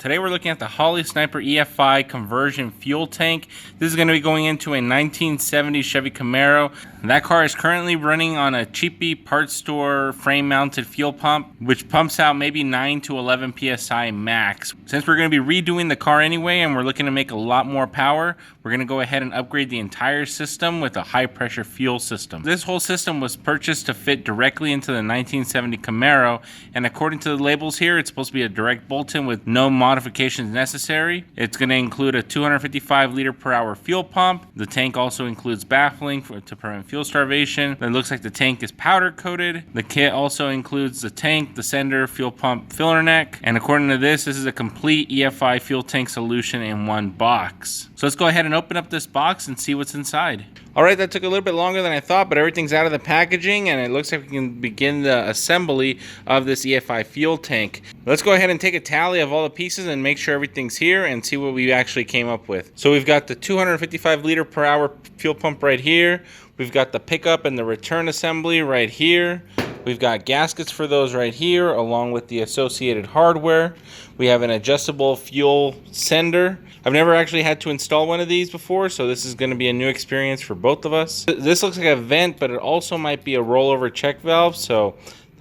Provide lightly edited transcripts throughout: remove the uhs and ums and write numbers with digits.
Today we're looking at the Holley Sniper EFI conversion fuel tank. This is going to be going into a 1970 Chevy Camaro. That car is currently running on a cheapy parts store frame mounted fuel pump, which pumps out maybe 9 to 11 psi max. Since we're going to be redoing the car anyway and we're looking to make a lot more power, we're going to go ahead and upgrade the entire system with a high pressure fuel system. This whole system was purchased to fit directly into the 1970 Camaro, and according to the labels here, it's supposed to be a direct bolt-in with no modifications necessary. It's going to include a 255 liter per hour fuel pump. The tank also includes baffling to prevent fuel starvation. It looks like the tank is powder coated. The kit also includes the tank, the sender, fuel pump, filler neck, and according to this is a complete EFI fuel tank solution in one box. So let's go ahead and open up this box and see what's inside. Alright, that took a little bit longer than I thought, but everything's out of the packaging and it looks like we can begin the assembly of this EFI fuel tank. Let's go ahead and take a tally of all the pieces and make sure everything's here and see what we actually came up with. So we've got the 255 liter per hour fuel pump right here. We've got the pickup and the return assembly right here. We've got gaskets for those right here, along with the associated hardware. We have an adjustable fuel sender. I've never actually had to install one of these before, so this is going to be a new experience for both of us. This looks like a vent, but it also might be a rollover check valve, so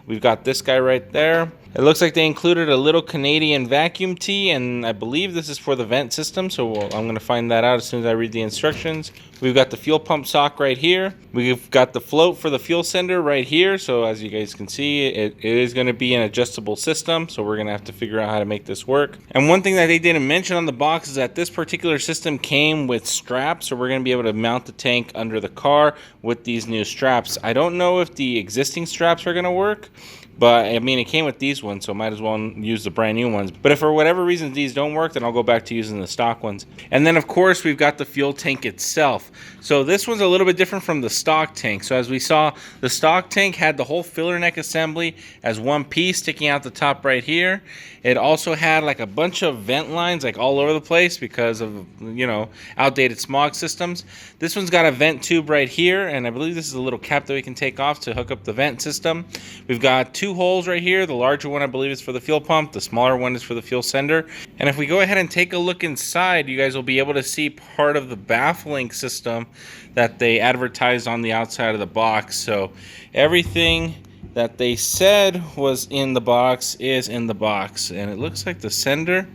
we've got this guy right there. It looks like they included a little Canadian vacuum tee, and I believe this is for the vent system, so I'm going to find that out as soon as I read the instructions. We've got the fuel pump sock right here. We've got the float for the fuel sender right here, so as you guys can see, it is going to be an adjustable system, so we're going to have to figure out how to make this work. And one thing that they didn't mention on the box is that this particular system came with straps, so we're going to be able to mount the tank under the car with these new straps. I don't know if the existing straps are going to work, but I mean, it came with these ones, so might as well use the brand new ones. But if for whatever reason these don't work, then I'll go back to using the stock ones. And then of course we've got the fuel tank itself. So this one's a little bit different from the stock tank. So as we saw, the stock tank had the whole filler neck assembly as one piece sticking out the top right here. It also had like a bunch of vent lines like all over the place because of, you know, outdated smog systems. This one's got a vent tube right here, and I believe this is a little cap that we can take off to hook up the vent system. We've got two holes right here. The larger one I believe is for the fuel pump. The smaller one is for the fuel sender. And if we go ahead and take a look inside, you guys will be able to see part of the baffling system that they advertised on the outside of the box. So everything that they said was in the box is in the box, and it looks like the sender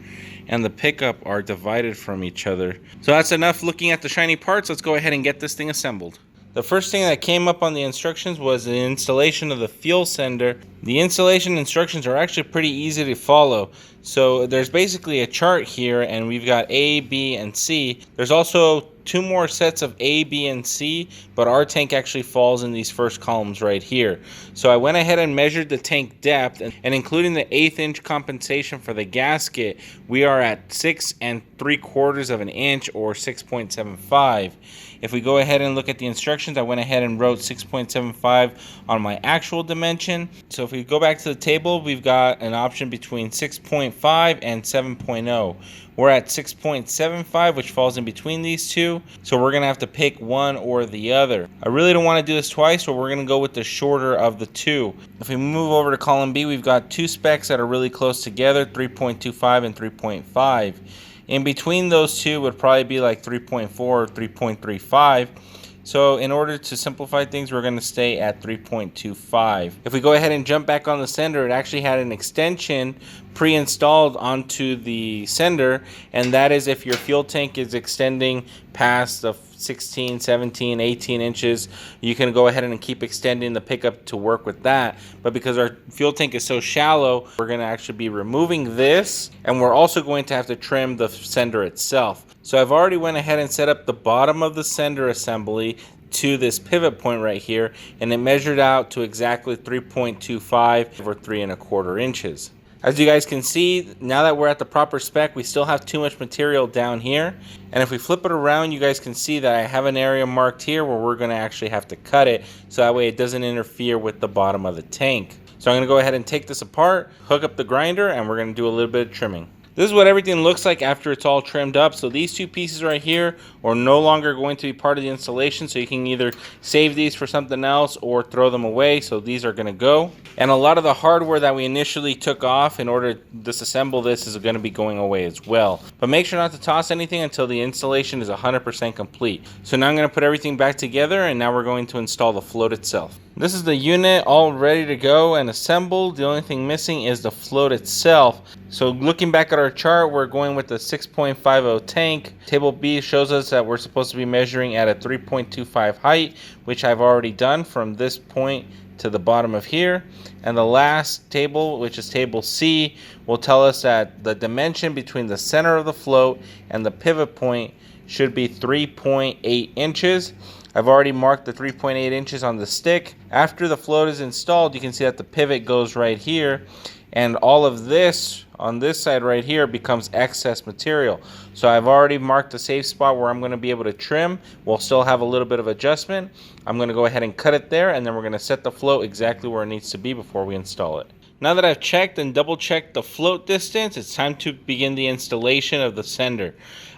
and the pickup are divided from each other. So that's enough looking at the shiny parts. Let's go ahead and get this thing assembled. The first thing that came up on the instructions was the installation of the fuel sender. The installation instructions are actually pretty easy to follow. So there's basically a chart here, and we've got A, B, and C. There's also two more sets of A, B, and C, but our tank actually falls in these first columns right here. So I went ahead and measured the tank depth, and including the 1/8 inch compensation for the gasket, we are at 6 3/4 of an inch, or 6.75. If we go ahead and look at the instructions, I went ahead and wrote 6.75 on my actual dimension. So if we go back to the table, we've got an option between 6.5 and 7.0. We're at 6.75, which falls in between these two, so we're going to have to pick one or the other. I really don't want to do this twice, but we're going to go with the shorter of the two. If we move over to column B, we've got two specs that are really close together, 3.25 and 3.5. In between those two would probably be like 3.4 or 3.35. So in order to simplify things, we're going to stay at 3.25. If we go ahead and jump back on the sender, it actually had an extension pre-installed onto the sender, and that is if your fuel tank is extending past the 16, 17, 18 inches, you can go ahead and keep extending the pickup to work with that. But because our fuel tank is so shallow, we're going to actually be removing this, and we're also going to have to trim the sender itself. So I've already went ahead and set up the bottom of the sender assembly to this pivot point right here, and it measured out to exactly 3.25 or 3 1/4 inches. As you guys can see, now that we're at the proper spec, we still have too much material down here. And if we flip it around, you guys can see that I have an area marked here where we're going to actually have to cut it, so that way it doesn't interfere with the bottom of the tank. So I'm going to go ahead and take this apart, hook up the grinder, and we're going to do a little bit of trimming. This is what everything looks like after it's all trimmed up. So these two pieces right here are no longer going to be part of the installation. So you can either save these for something else or throw them away. So these are going to go. And a lot of the hardware that we initially took off in order to disassemble this is going to be going away as well. But make sure not to toss anything until the installation is 100% complete. So now I'm going to put everything back together, and now we're going to install the float itself. This is the unit all ready to go and assembled. The only thing missing is the float itself. So looking back at our chart, we're going with the 6.50 tank. Table B shows us that we're supposed to be measuring at a 3.25 height, which I've already done from this point to the bottom of here. And the last table, which is table C, will tell us that the dimension between the center of the float and the pivot point should be 3.8 inches. I've already marked the 3.8 inches on the stick. After the float is installed, you can see that the pivot goes right here, and all of this on this side right here becomes excess material. So I've already marked a safe spot where I'm going to be able to trim. We'll still have a little bit of adjustment. I'm going to go ahead and cut it there, and then we're going to set the float exactly where it needs to be before we install it. Now that I've checked and double checked the float distance, it's time to begin the installation of the sender.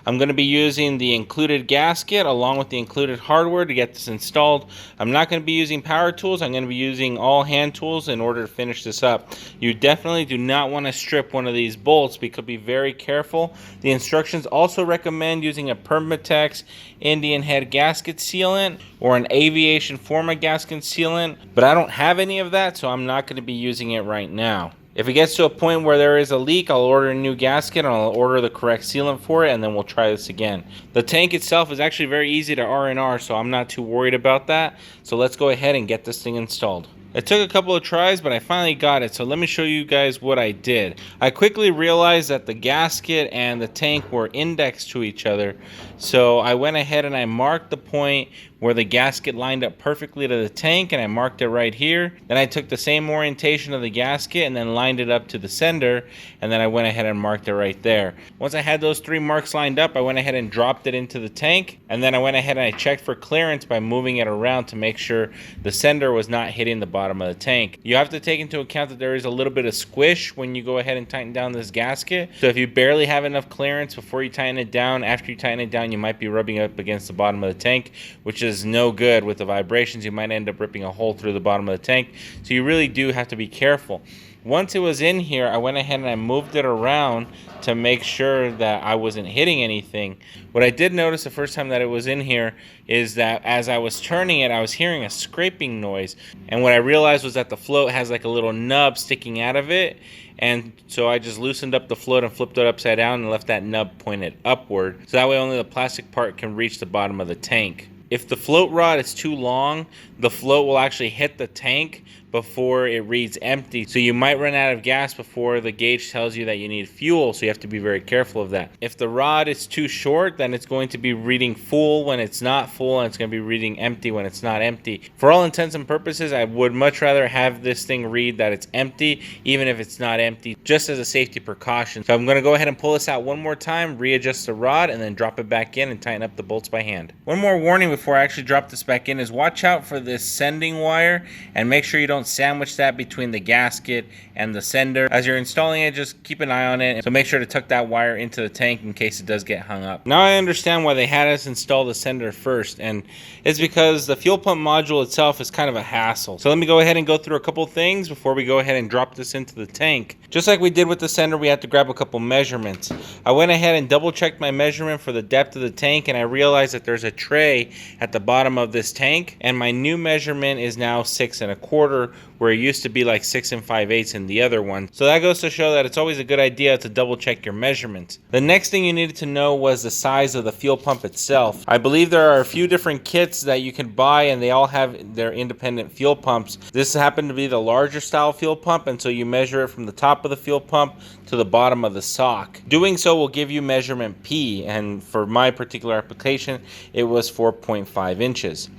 I'm going to be using the included gasket along with the included hardware to get this installed. I'm not going to be using power tools. I'm going to be using all hand tools in order to finish this up. You definitely do not want to strip one of these bolts, because be very careful. The instructions also recommend using a Permatex Indian head gasket sealant or an aviation forma gasket sealant, but I don't have any of that, so I'm not going to be using it right now. If it gets to a point where there is a leak, I'll order a new gasket and I'll order the correct sealant for it, and then we'll try this again. The tank itself is actually very easy to R&R, so I'm not too worried about that. So let's go ahead and get this thing installed. It took a couple of tries, but I finally got it. So let me show you guys what I did. I quickly realized that the gasket and the tank were indexed to each other. So I went ahead and I marked the point where the gasket lined up perfectly to the tank, and I marked it right here. Then I took the same orientation of the gasket and then lined it up to the sender, and then I went ahead and marked it right there. Once I had those three marks lined up, I went ahead and dropped it into the tank, and then I went ahead and I checked for clearance by moving it around to make sure the sender was not hitting the bottom of the tank. You have to take into account that there is a little bit of squish when you go ahead and tighten down this gasket. So if you barely have enough clearance before you tighten it down, after you tighten it down, you might be rubbing up against the bottom of the tank, which is no good. With the vibrations, you might end up ripping a hole through the bottom of the tank. So you really do have to be careful. Once it was in here, I went ahead and I moved it around to make sure that I wasn't hitting anything. What I did notice the first time that it was in here is that as I was turning it, I was hearing a scraping noise. And what I realized was that the float has like a little nub sticking out of it. And so I just loosened up the float and flipped it upside down and left that nub pointed upward. So that way only the plastic part can reach the bottom of the tank. If the float rod is too long, the float will actually hit the tank before it reads empty. So you might run out of gas before the gauge tells you that you need fuel, so you have to be very careful of that. If the rod is too short, then it's going to be reading full when it's not full, and it's going to be reading empty when it's not empty. For all intents and purposes, I would much rather have this thing read that it's empty, even if it's not empty, just as a safety precaution. So I'm going to go ahead and pull this out one more time, readjust the rod, and then drop it back in and tighten up the bolts by hand. One more warning before I actually drop this back in is watch out for this sending wire, and make sure you don't sandwich that between the gasket and the sender. As you're installing it, just keep an eye on it. So make sure to tuck that wire into the tank in case it does get hung up. Now I understand why they had us install the sender first, and it's because the fuel pump module itself is kind of a hassle. So let me go ahead and go through a couple things before we go ahead and drop this into the tank. Just like we did with the sender, we had to grab a couple measurements. I went ahead and double checked my measurement for the depth of the tank, and I realized that there's a tray at the bottom of this tank, and my new measurement is now 6 1/4, where it used to be like 6 5/8 in the other one. So that goes to show that it's always a good idea to double check your measurements. The next thing you needed to know was the size of the fuel pump itself. I believe there are a few different kits that you can buy, and they all have their independent fuel pumps. This happened to be the larger style fuel pump, and so you measure it from the top of the fuel pump to the bottom of the sock. Doing so will give you measurement P, and for my particular application, it was 4.5 inches.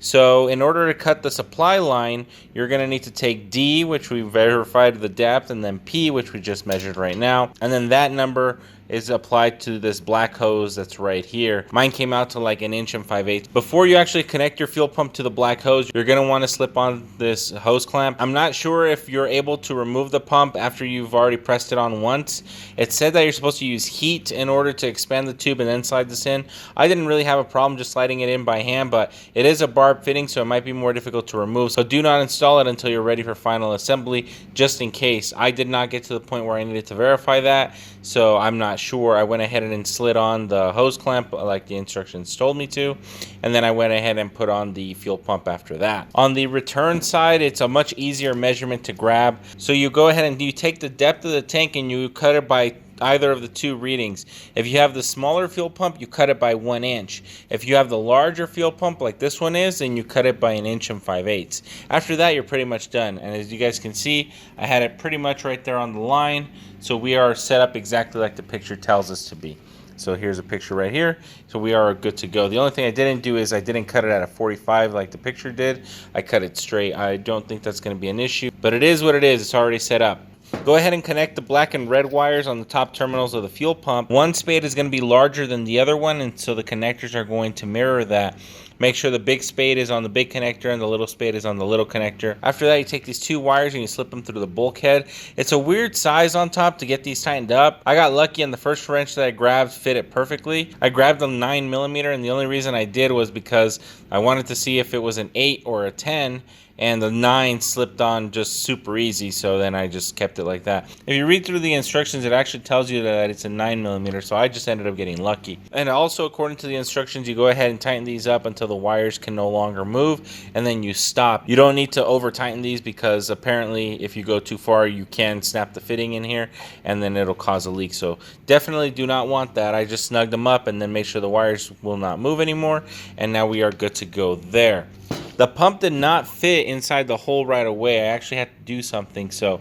So in order to cut the supply line, you're going to need to take D, which we verified the depth, and then P, which we just measured right now. And then that number is applied to this black hose that's right here. Mine came out to like 1 5/8 inches. Before you actually connect your fuel pump to the black hose, you're going to want to slip on this hose clamp. I'm not sure if you're able to remove the pump after you've already pressed it on once. It said that you're supposed to use heat in order to expand the tube and then slide this in. I didn't really have a problem just sliding it in by hand, but it is a barb fitting, so it might be more difficult to remove. So do not install it until you're ready for final assembly, just in case. I did not get to the point where I needed to verify that, so I'm not sure. I went ahead and slid on the hose clamp like the instructions told me to, and then I went ahead and put on the fuel pump after that. On the return side, it's a much easier measurement to grab. So you go ahead and you take the depth of the tank and you cut it by either of the two readings. If you have the smaller fuel pump, you cut it by 1 inch. If you have the larger fuel pump like this one is, then you cut it by 1 5/8 inches. After that, you're pretty much done. And as you guys can see, I had it pretty much right there on the line. So we are set up exactly like the picture tells us to be. So here's a picture right here. So we are good to go. The only thing I didn't do is I didn't cut it at a 45 like the picture did. I cut it straight. I don't think that's going to be an issue, but it is what it is. It's already set up. Go ahead and connect the black and red wires on the top terminals of the fuel pump. One spade is going to be larger than the other one, and so the connectors are going to mirror that. Make sure the big spade is on the big connector and the little spade is on the little connector. After that, you take these two wires and you slip them through the bulkhead. It's a weird size on top to get these tightened up. I got lucky and the first wrench that I grabbed fit it perfectly. I grabbed them 9mm, and the only reason I did was because I wanted to see if it was an 8 or a 10. And the 9 slipped on just super easy, so then I just kept it like that. If you read through the instructions, it actually tells you that it's a 9mm, so I just ended up getting lucky. And also, according to the instructions, you go ahead and tighten these up until the wires can no longer move, and then you stop. You don't need to over tighten these because apparently if you go too far, you can snap the fitting in here, and then it'll cause a leak. So definitely do not want that. I just snugged them up and then make sure the wires will not move anymore, and now we are good to go there. The pump did not fit inside the hole right away. I actually had to do something. So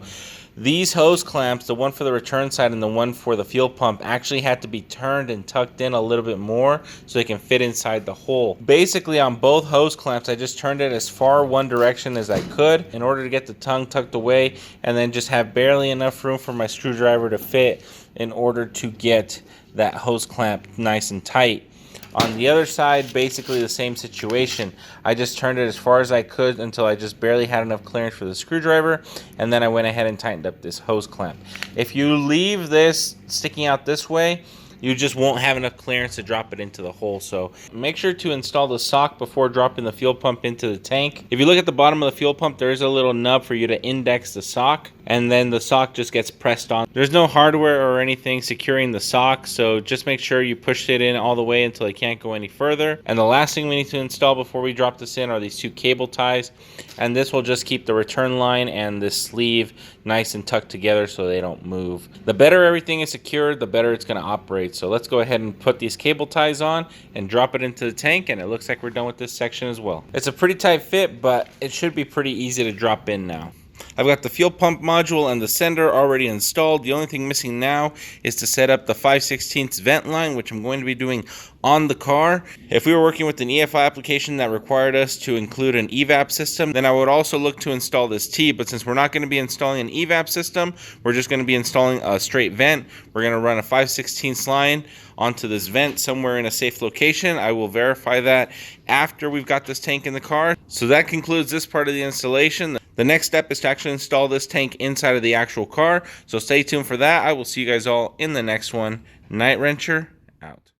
these hose clamps, the one for the return side and the one for the fuel pump, actually had to be turned and tucked in a little bit more so they can fit inside the hole. Basically, on both hose clamps, I just turned it as far one direction as I could in order to get the tongue tucked away, and then just have barely enough room for my screwdriver to fit in order to get that hose clamp nice and tight. On the other side, basically the same situation. I just turned it as far as I could until I just barely had enough clearance for the screwdriver, and then I went ahead and tightened up this hose clamp. If you leave this sticking out this way, you just won't have enough clearance to drop it into the hole. So make sure to install the sock before dropping the fuel pump into the tank. If you look at the bottom of the fuel pump, there is a little nub for you to index the sock, and then the sock just gets pressed on. There's no hardware or anything securing the sock, so just make sure you push it in all the way until it can't go any further. And the last thing we need to install before we drop this in are these two cable ties, and this will just keep the return line and this sleeve nice and tucked together so they don't move. The better everything is secured, the better it's going to operate. So let's go ahead and put these cable ties on and drop it into the tank, and it looks like we're done with this section as well. It's a pretty tight fit, but it should be pretty easy to drop in now. I've got the fuel pump module and the sender already installed. The only thing missing now is to set up the 5/16 vent line, which I'm going to be doing on the car. If we were working with an EFI application that required us to include an evap system, then I would also look to install this T. But since we're not going to be installing an evap system, we're just going to be installing a straight vent. We're going to run a 5/16 line onto this vent somewhere in a safe location. I will verify that after we've got this tank in the car. So that concludes this part of the installation. The next step is to actually install this tank inside of the actual car. So stay tuned for that. I will see you guys all in the next one. Night Wrencher out.